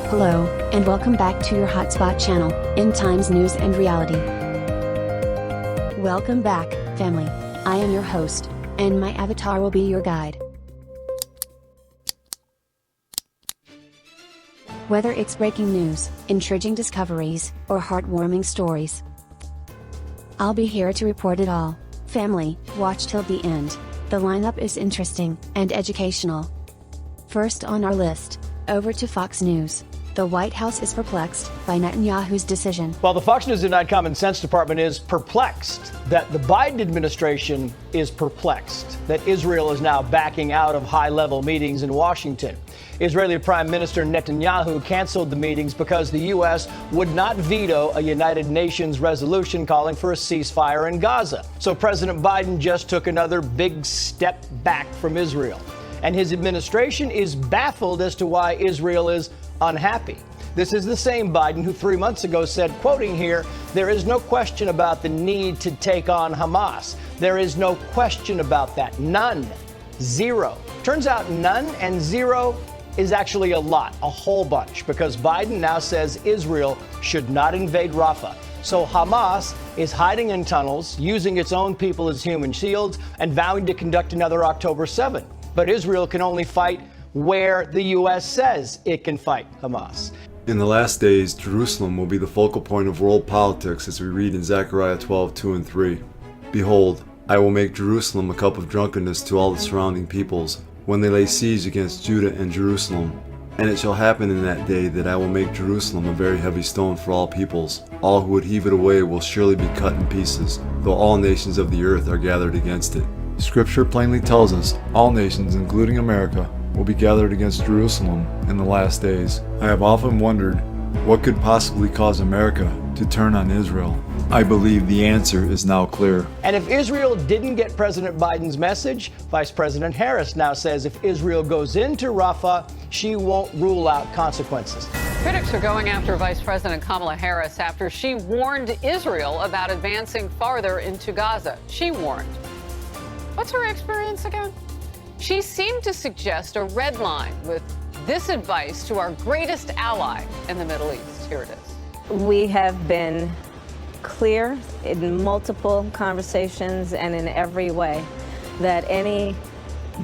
Hello, and welcome back to your Hotspot channel, End Times News and Reality. Welcome back, family. I am your host, and my avatar will be your guide. Whether it's breaking news, intriguing discoveries, or heartwarming stories, I'll be here to report it all. Family, watch till the end. The lineup is interesting and educational. First on our list, over to Fox News. The White House is perplexed by Netanyahu's decision. Well, the Fox News and Common Sense Department is perplexed that the Biden administration is perplexed that Israel is now backing out of high-level meetings in Washington. Israeli Prime Minister Netanyahu canceled the meetings because the U.S. would not veto a United Nations resolution calling for a ceasefire in Gaza. So President Biden just took another big step back from Israel. And his administration is baffled as to why Israel is unhappy. This is the same Biden who 3 months ago said, quoting here, "There is no question about the need to take on Hamas. There is no question about that. None. Zero." Turns out none and zero is actually a lot, a whole bunch, because Biden now says Israel should not invade Rafah. So Hamas is hiding in tunnels, using its own people as human shields, and vowing to conduct another October 7. But Israel can only fight where the U.S. says it can fight Hamas. In the last days, Jerusalem will be the focal point of world politics, as we read in Zechariah 12:2 and 3. "Behold, I will make Jerusalem a cup of drunkenness to all the surrounding peoples, when they lay siege against Judah and Jerusalem. And it shall happen in that day that I will make Jerusalem a very heavy stone for all peoples. All who would heave it away will surely be cut in pieces, though all nations of the earth are gathered against it." Scripture plainly tells us all nations, including America, will be gathered against Jerusalem in the last days. I have often wondered what could possibly cause America to turn on Israel. I believe the answer is now clear. And if Israel didn't get President Biden's message, Vice President Harris now says if Israel goes into Rafah, she won't rule out consequences. Critics are going after Vice President Kamala Harris after she warned Israel about advancing farther into Gaza. She warned. What's her experience again? She seemed to suggest a red line with this advice to our greatest ally in the Middle East. Here it is. We have been clear in multiple conversations and in every way that any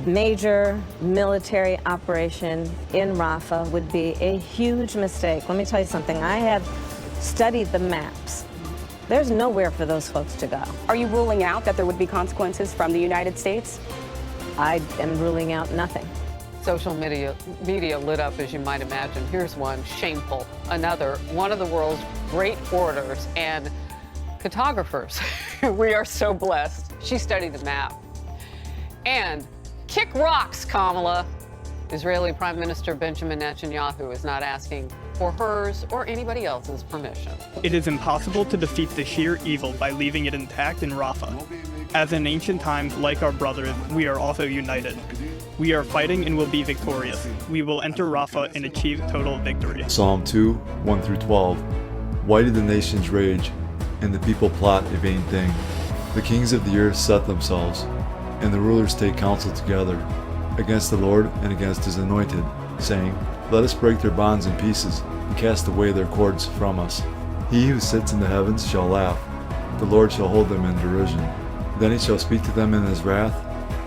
major military operation in Rafah would be a huge mistake. Let me tell you something. I have studied the maps. There's nowhere for those folks to go. Are you ruling out that there would be consequences from the United States? I am ruling out nothing. Social media lit up, as you might imagine. Here's one, shameful. Another, one of the world's great orators and cartographers. We are so blessed. She studied the map. And kick rocks, Kamala. Israeli Prime Minister Benjamin Netanyahu is not asking for hers or anybody else's permission. It is impossible to defeat the sheer evil by leaving it intact in Rafah. As in ancient times, like our brothers, we are also united. We are fighting and will be victorious. We will enter Rafah and achieve total victory. Psalm 2:1-12. Why do the nations rage, and the people plot a vain thing? The kings of the earth set themselves, and the rulers take counsel together, against the Lord and against his anointed, saying, Let us break their bonds in pieces, and cast away their cords from us. He who sits in the heavens shall laugh, the Lord shall hold them in derision. Then he shall speak to them in his wrath,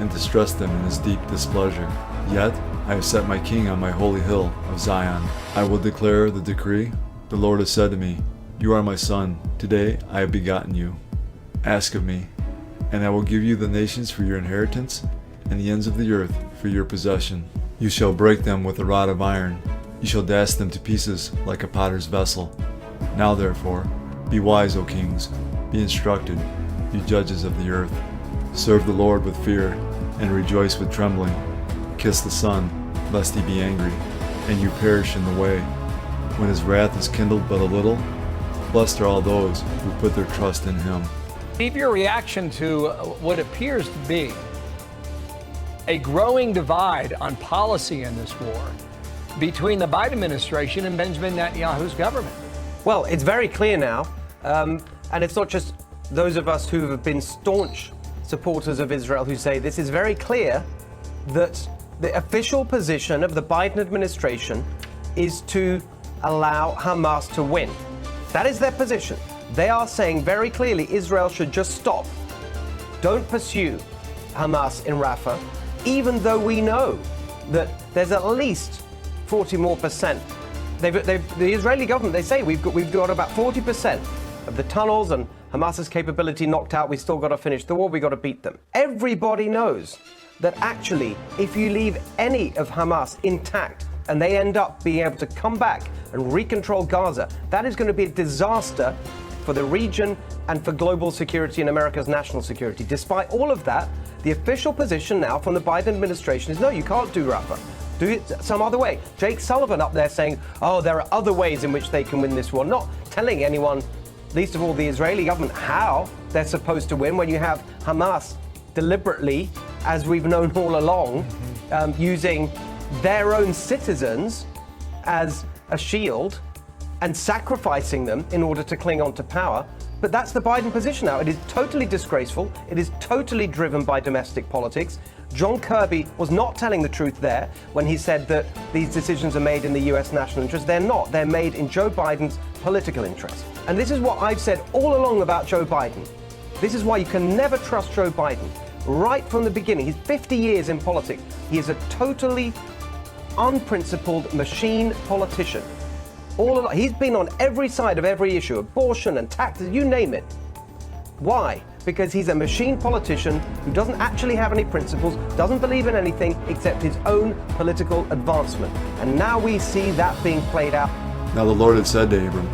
and distress them in his deep displeasure. Yet I have set my king on my holy hill of Zion. I will declare the decree. The Lord has said to me, You are my son, today I have begotten you. Ask of me, and I will give you the nations for your inheritance, and the ends of the earth for your possession. You shall break them with a rod of iron. You shall dash them to pieces like a potter's vessel. Now therefore, be wise, O kings, be instructed, you judges of the earth. Serve the Lord with fear, and rejoice with trembling. Kiss the Son, lest he be angry, and you perish in the way. When his wrath is kindled but a little, blessed are all those who put their trust in him. Keep your reaction to what appears to be a growing divide on policy in this war between the Biden administration and Benjamin Netanyahu's government. Well, it's very clear now, and it's not just those of us who have been staunch supporters of Israel who say this is very clear that the official position of the Biden administration is to allow Hamas to win. That is their position. They are saying very clearly Israel should just stop. Don't pursue Hamas in Rafah, even though we know that there's at least 40% more. The Israeli government, they say we've got about 40% of the tunnels and Hamas's capability knocked out. We still got to finish the war. We got to beat them. Everybody knows that actually, if you leave any of Hamas intact and they end up being able to come back and recontrol Gaza, that is going to be a disaster for the region and for global security and America's national security. Despite all of that, the official position now from the Biden administration is no, you can't do Rafah. Do it some other way. Jake Sullivan up there saying, oh, there are other ways in which they can win this war, not telling anyone, least of all the Israeli government, how they're supposed to win when you have Hamas deliberately, as we've known all along, using their own citizens as a shield and sacrificing them in order to cling on to power. But that's the Biden position now. It is totally disgraceful. It is totally driven by domestic politics. John Kirby was not telling the truth there when he said that these decisions are made in the US national interest. They're not. They're made in Joe Biden's political interest. And this is what I've said all along about Joe Biden. This is why you can never trust Joe Biden. Right from the beginning, he's 50 years in politics. He is a totally unprincipled machine politician. He's been on every side of every issue, abortion and taxes, you name it. Why? Because he's a machine politician who doesn't actually have any principles, doesn't believe in anything except his own political advancement. And now we see that being played out. Now the Lord had said to Abram,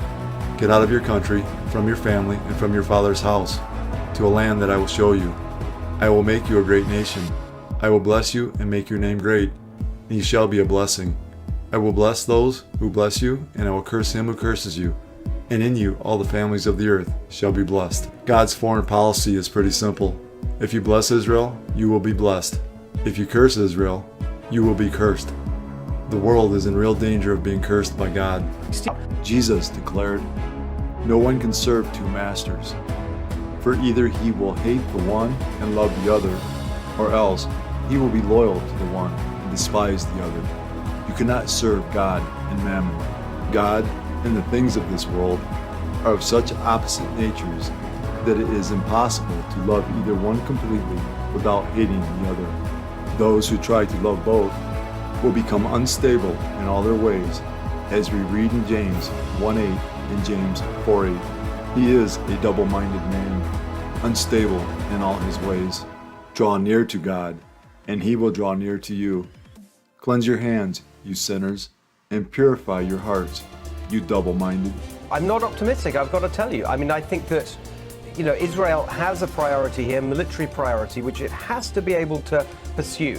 get out of your country, from your family, and from your father's house, to a land that I will show you. I will make you a great nation. I will bless you and make your name great, and you shall be a blessing. I will bless those who bless you, and I will curse him who curses you. And in you all the families of the earth shall be blessed. God's foreign policy is pretty simple. If you bless Israel, you will be blessed. If you curse Israel, you will be cursed. The world is in real danger of being cursed by God. Jesus declared, no one can serve two masters, for either he will hate the one and love the other, or else he will be loyal to the one and despise the other. You cannot serve God and mammon. God and the things of this world are of such opposite natures that it is impossible to love either one completely without hating the other. Those who try to love both will become unstable in all their ways, as we read in James 1:8 and James 4:8. He is a double-minded man, unstable in all his ways. Draw near to God, and he will draw near to you. Cleanse your hands, you sinners, and purify your hearts, you double-minded. I'm not optimistic, I've got to tell you. I mean, I think that, Israel has a priority here, military priority, which it has to be able to pursue.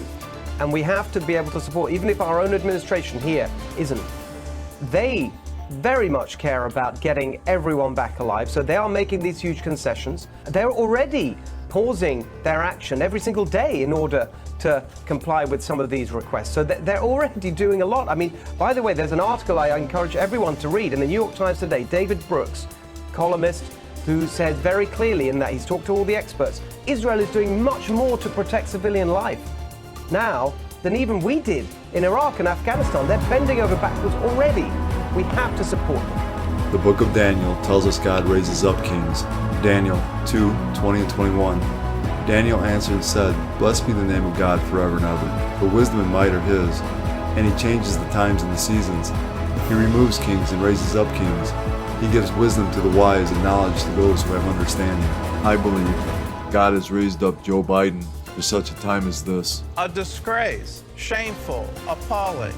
And we have to be able to support, even if our own administration here isn't. They very much care about getting everyone back alive, so they are making these huge concessions. They're already pausing their action every single day in order to comply with some of these requests. So they're already doing a lot. I mean, by the way, there's an article I encourage everyone to read in the New York Times today, David Brooks, columnist, who says very clearly in that he's talked to all the experts, Israel is doing much more to protect civilian life now than even we did in Iraq and Afghanistan. They're bending over backwards already. We have to support them. The book of Daniel tells us God raises up kings. Daniel 2:20 and 21. Daniel answered and said, blessed be the name of God forever and ever, for wisdom and might are his, and he changes the times and the seasons. He removes kings and raises up kings. He gives wisdom to the wise and knowledge to those who have understanding. I believe God has raised up Joe Biden for such a time as this. A disgrace, shameful, appalling.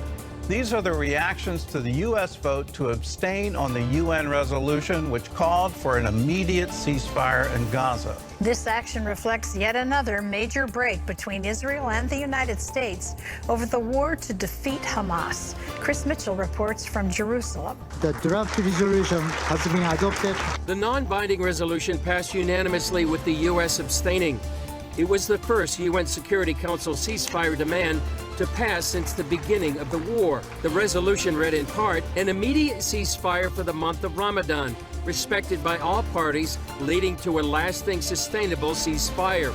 These are the reactions to the U.S. vote to abstain on the UN resolution which called for an immediate ceasefire in Gaza. This action reflects yet another major break between Israel and the United States over the war to defeat Hamas. Chris Mitchell reports from Jerusalem. The draft resolution has been adopted. The non-binding resolution passed unanimously with the U.S. abstaining. It was the first UN Security Council ceasefire demand to pass since the beginning of the war. The resolution read in part, an immediate ceasefire for the month of Ramadan, respected by all parties, leading to a lasting, sustainable ceasefire.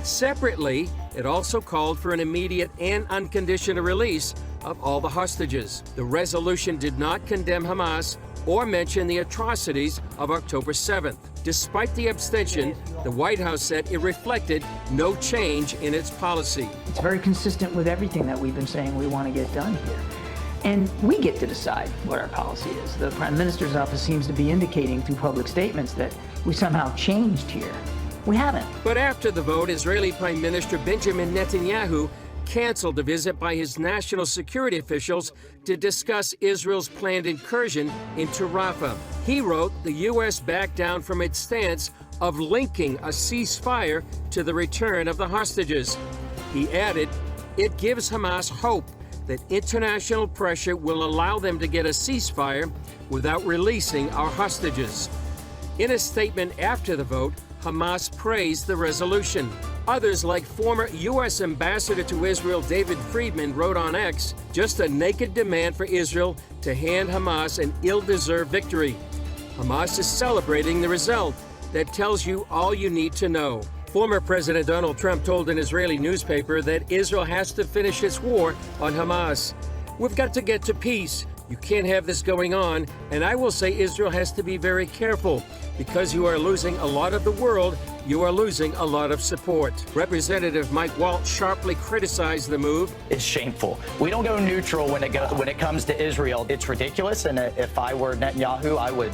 Separately, it also called for an immediate and unconditional release of all the hostages. The resolution did not condemn Hamas or mention the atrocities of October 7th. Despite the abstention, the White House said it reflected no change in its policy. It's very consistent with everything that we've been saying we want to get done here. And we get to decide what our policy is. The Prime Minister's office seems to be indicating through public statements that we somehow changed here. We haven't. But after the vote, Israeli Prime Minister Benjamin Netanyahu canceled a visit by his national security officials to discuss Israel's planned incursion into Rafah. He wrote the U.S. backed down from its stance of linking a ceasefire to the return of the hostages. He added, it gives Hamas hope that international pressure will allow them to get a ceasefire without releasing our hostages. In a statement after the vote, Hamas praised the resolution. Others, like former U.S. Ambassador to Israel David Friedman, wrote on X, just a naked demand for Israel to hand Hamas an ill-deserved victory. Hamas is celebrating the result. That tells you all you need to know. Former President Donald Trump told an Israeli newspaper that Israel has to finish its war on Hamas. We've got to get to peace. You can't have this going on. And I will say Israel has to be very careful. Because you are losing a lot of the world, you are losing a lot of support. Representative Mike Waltz sharply criticized the move. It's shameful. We don't go neutral when it comes to Israel. It's ridiculous. And if I were Netanyahu,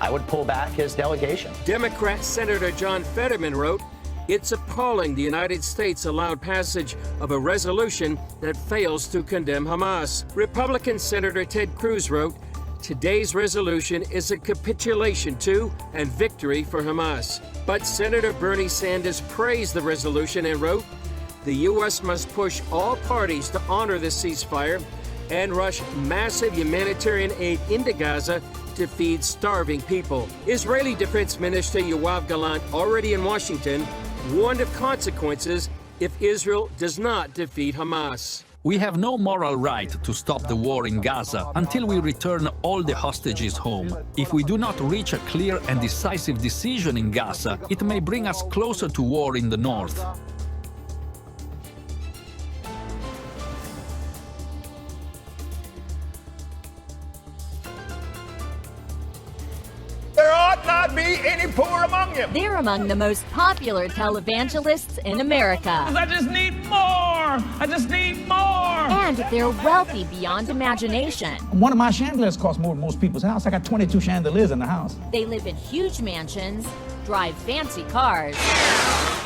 I would pull back his delegation. Democrat Senator John Fetterman wrote, it's appalling the United States allowed passage of a resolution that fails to condemn Hamas. Republican Senator Ted Cruz wrote, today's resolution is a capitulation to and victory for Hamas. But Senator Bernie Sanders praised the resolution and wrote, the U.S. must push all parties to honor the ceasefire and rush massive humanitarian aid into Gaza to feed starving people. Israeli Defense Minister Yoav Gallant, already in Washington, warned of consequences if Israel does not defeat Hamas. We have no moral right to stop the war in Gaza until we return all the hostages home. If we do not reach a clear and decisive decision in Gaza, it may bring us closer to war in the north. There ought not be any poor among you. They're among the most popular televangelists in America. I just need more. I just need more. And they're wealthy beyond imagination. One of my chandeliers costs more than most people's house. I got 22 chandeliers in the house. They live in huge mansions, drive fancy cars,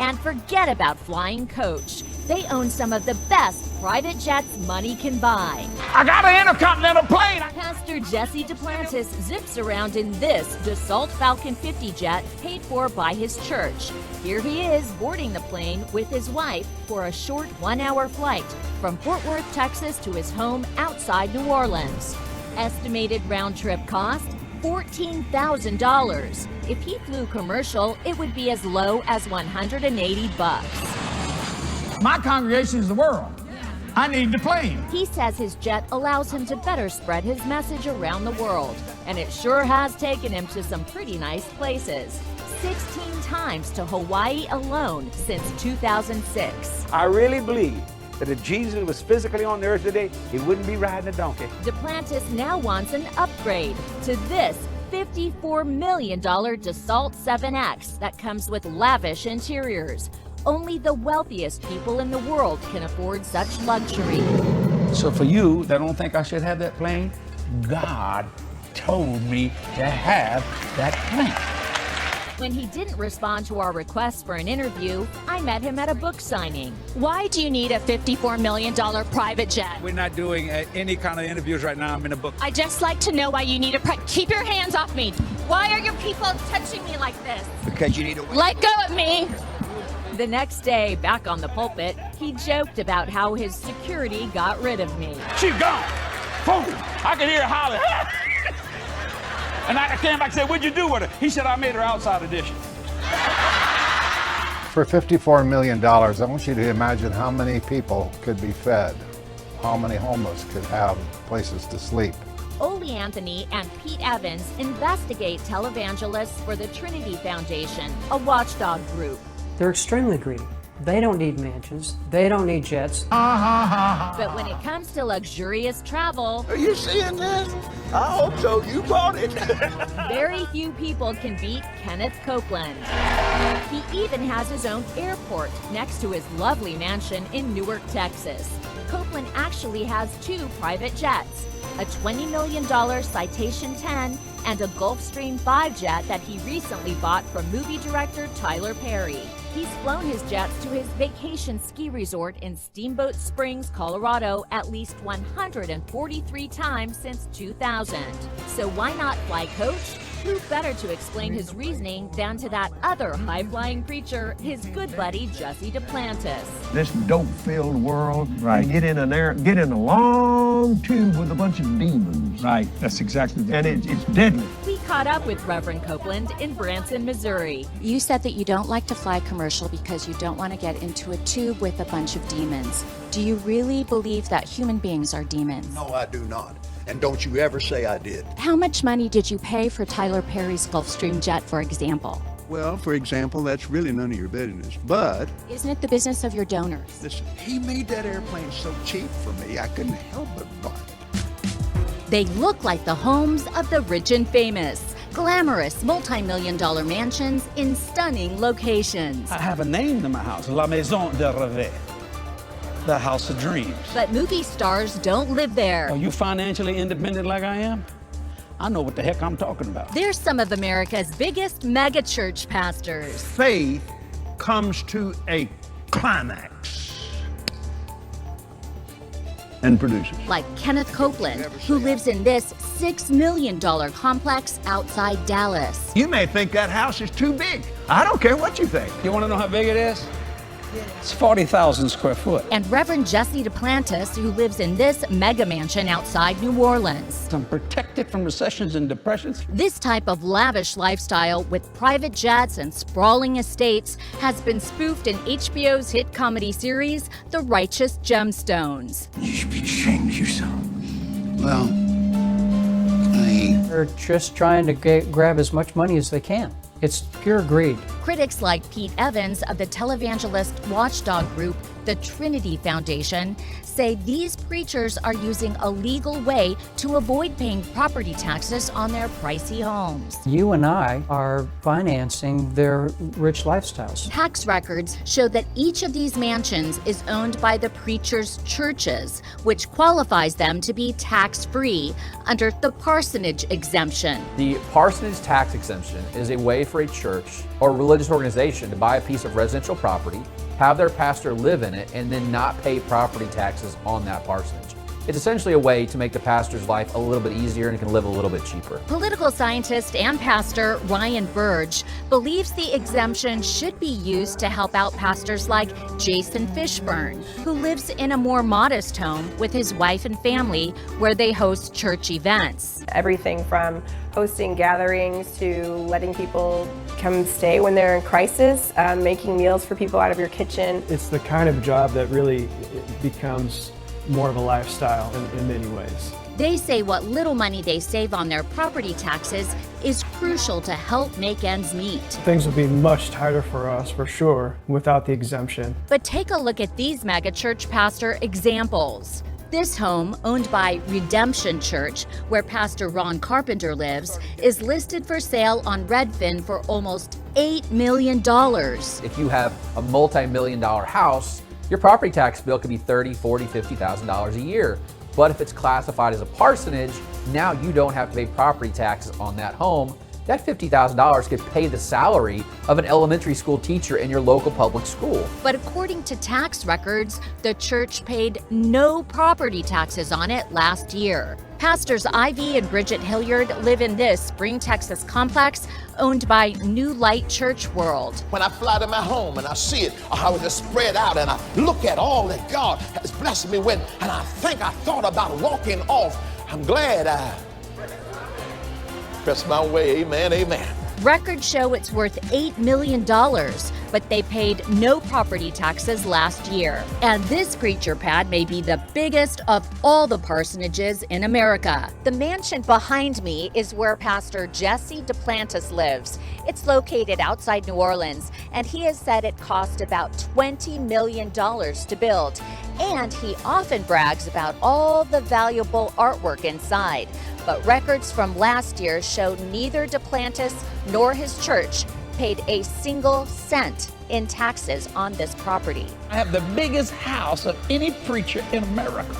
and forget about flying coach. They own some of the best private jets money can buy. I got an intercontinental plane. Pastor Jesse Duplantis zips around in this Dassault Falcon 50 jet paid for by his church. Here he is boarding the plane with his wife for a short 1-hour flight from Fort Worth, Texas to his home outside New Orleans. Estimated round-trip cost, $14,000. If he flew commercial, it would be as low as $180. My congregation is the world. I need the plane. He says his jet allows him to better spread his message around the world, and it sure has taken him to some pretty nice places. 16 times to Hawaii alone since 2006. I really believe that if Jesus was physically on the earth today, he wouldn't be riding a donkey. Duplantis now wants an upgrade to this $54 million Dassault 7X that comes with lavish interiors. Only the wealthiest people in the world can afford such luxury. So for you that don't think I should have that plane, God told me to have that plane. When he didn't respond to our request for an interview, I met him at a book signing. Why do you need a $54 million private jet? We're not doing any kind of interviews right now. I'm in a book. I'd just like to know why you need a keep your hands off me. Why are your people touching me like this? Because you need a... Let go of me! The next day, back on the pulpit, he joked about how his security got rid of me. She's gone. Boom. I could hear her holler. And I came back and said, what'd you do with her? He said, I made her outside edition. For $54 million, I want you to imagine how many people could be fed, how many homeless could have places to sleep. Ole Anthony and Pete Evans investigate televangelists for the Trinity Foundation, a watchdog group. They're extremely greedy. They don't need mansions. They don't need jets. But when it comes to luxurious travel, Are you seeing this? I hope so. You bought it. very few people can beat Kenneth Copeland. He even has his own airport next to his lovely mansion in Newark, Texas. Copeland actually has 2 private jets, a $20 million Citation 10 and a Gulfstream 5 jet that he recently bought from movie director Tyler Perry. He's flown his jets to his vacation ski resort in Steamboat Springs, Colorado at least 143 times since 2000. So why not fly coach? Who better to explain his reasoning than to that other high-flying preacher, his good buddy Jesse Duplantis. This dope-filled world, right? Get in a long tube with a bunch of demons. Right, that's exactly the and it's deadly. We caught up with Reverend Copeland in Branson, Missouri. You said that you don't like to fly commercial because you don't want to get into a tube with a bunch of demons. Do you really believe that human beings are demons? No, I do not. And don't you ever say I did. How much money did you pay for Tyler Perry's Gulfstream jet, for example? Well, for example, that's really none of your business, but... Isn't it the business of your donors? Listen, he made that airplane so cheap for me, I couldn't help but buy it. They look like the homes of the rich and famous. Glamorous, multi-million-dollar mansions in stunning locations. I have a name to my house, La Maison de Rêve, the house of dreams. But movie stars don't live there. Are you financially independent like I am? I know what the heck I'm talking about. They're some of America's biggest megachurch pastors. Faith comes to a climax and produces. Like Kenneth Copeland, who lives in this $6 million complex outside Dallas. You may think that house is too big. I don't care what you think. You want to know how big it is? It's 40,000 square foot. And Reverend Jesse Duplantis, who lives in this mega mansion outside New Orleans. I'm protected from recessions and depressions. This type of lavish lifestyle with private jets and sprawling estates has been spoofed in HBO's hit comedy series, The Righteous Gemstones. You should be ashamed of yourself. Well, they're just trying to grab as much money as they can. It's pure greed. Critics like Pete Evans of the televangelist watchdog group, the Trinity Foundation, say these preachers are using a legal way to avoid paying property taxes on their pricey homes. You and I are financing their rich lifestyles. Tax records show that each of these mansions is owned by the preachers' churches, which qualifies them to be tax-free under the parsonage exemption. The parsonage tax exemption is a way for a church or religious organization to buy a piece of residential property, have their pastor live in it, and then not pay property taxes on that parsonage. It's essentially a way to make the pastor's life a little bit easier and can live a little bit cheaper. Political scientist and pastor Ryan Burge believes the exemption should be used to help out pastors like Jason Fishburne, who lives in a more modest home with his wife and family where they host church events. Everything from hosting gatherings to letting people come stay when they're in crisis, making meals for people out of your kitchen. It's the kind of job that really becomes more of a lifestyle in many ways. They say what little money they save on their property taxes is crucial to help make ends meet. Things would be much tighter for us, for sure, without the exemption. But take a look at these megachurch pastor examples. This home, owned by Redemption Church, where Pastor Ron Carpenter lives, is listed for sale on Redfin for almost $8 million. If you have a multi-million-dollar house, your property tax bill could be $30,000, $40,000, $50,000 a year. But if it's classified as a parsonage, now you don't have to pay property taxes on that home. That $50,000 could pay the salary of an elementary school teacher in your local public school. But according to tax records, the church paid no property taxes on it last year. Pastors Ivy and Bridget Hilliard live in this Spring, Texas complex owned by New Light Church World. When I fly to my home and I see it, how it is spread out, and I look at all that God has blessed me with, and I thought about walking off. I'm glad I press my way. Amen, amen. Records show it's worth $8 million, but they paid no property taxes last year. And this preacher pad may be the biggest of all the parsonages in America. The mansion behind me is where Pastor Jesse Duplantis lives. It's located outside New Orleans, and he has said it cost about $20 million to build. And he often brags about all the valuable artwork inside. But records from last year show neither Duplantis nor his church paid a single cent in taxes on this property. I have the biggest house of any preacher in America.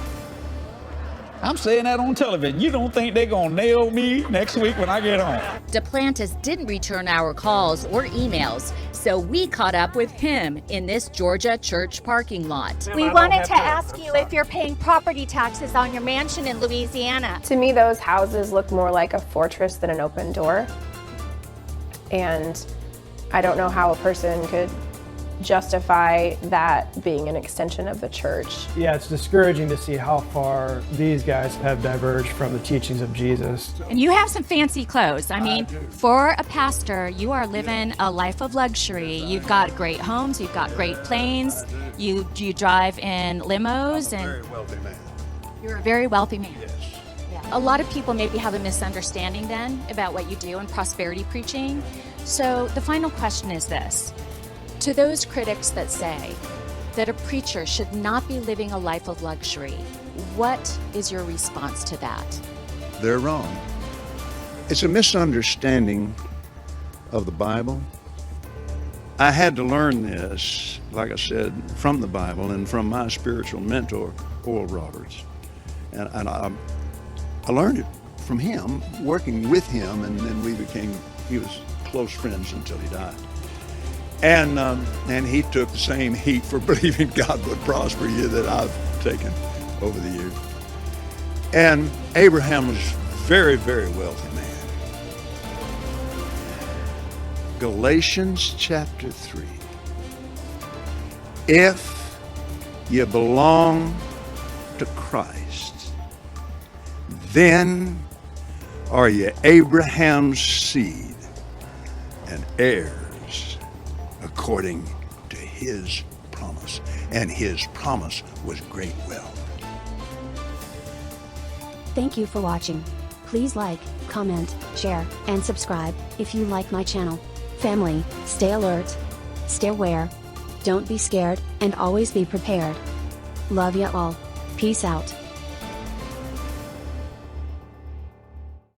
I'm saying that on television. You don't think they're gonna nail me next week when I get home? Duplantis didn't return our calls or emails, so we caught up with him in this Georgia church parking lot. We wanted to ask you if you're paying property taxes on your mansion in Louisiana. To me, those houses look more like a fortress than an open door. And I don't know how a person could justify that being an extension of the church. Yeah, it's discouraging to see how far these guys have diverged from the teachings of Jesus. And you have some fancy clothes. I mean, for a pastor, you are living a life of luxury. You've got great homes, you've got great planes, you drive in limos, and Very wealthy man. you're a very wealthy man. Yes. A lot of people maybe have a misunderstanding then about what you do in prosperity preaching. So the final question is this. To those critics that say that a preacher should not be living a life of luxury, what is your response to that? They're wrong. It's a misunderstanding of the Bible. I had to learn this, like I said, from the Bible and from my spiritual mentor, Oral Roberts. And I learned it from him, working with him, and then he was close friends until he died. And he took the same heat for believing God would prosper you that I've taken over the years. And Abraham was a very, very wealthy man. Galatians chapter 3. If you belong to Christ, then are you Abraham's seed and heirs according to his promise. And his promise was great wealth. Thank you for watching. Please like, comment, share, and subscribe if you like my channel. Family, stay alert, stay aware, don't be scared, and always be prepared. Love ya all. Peace out.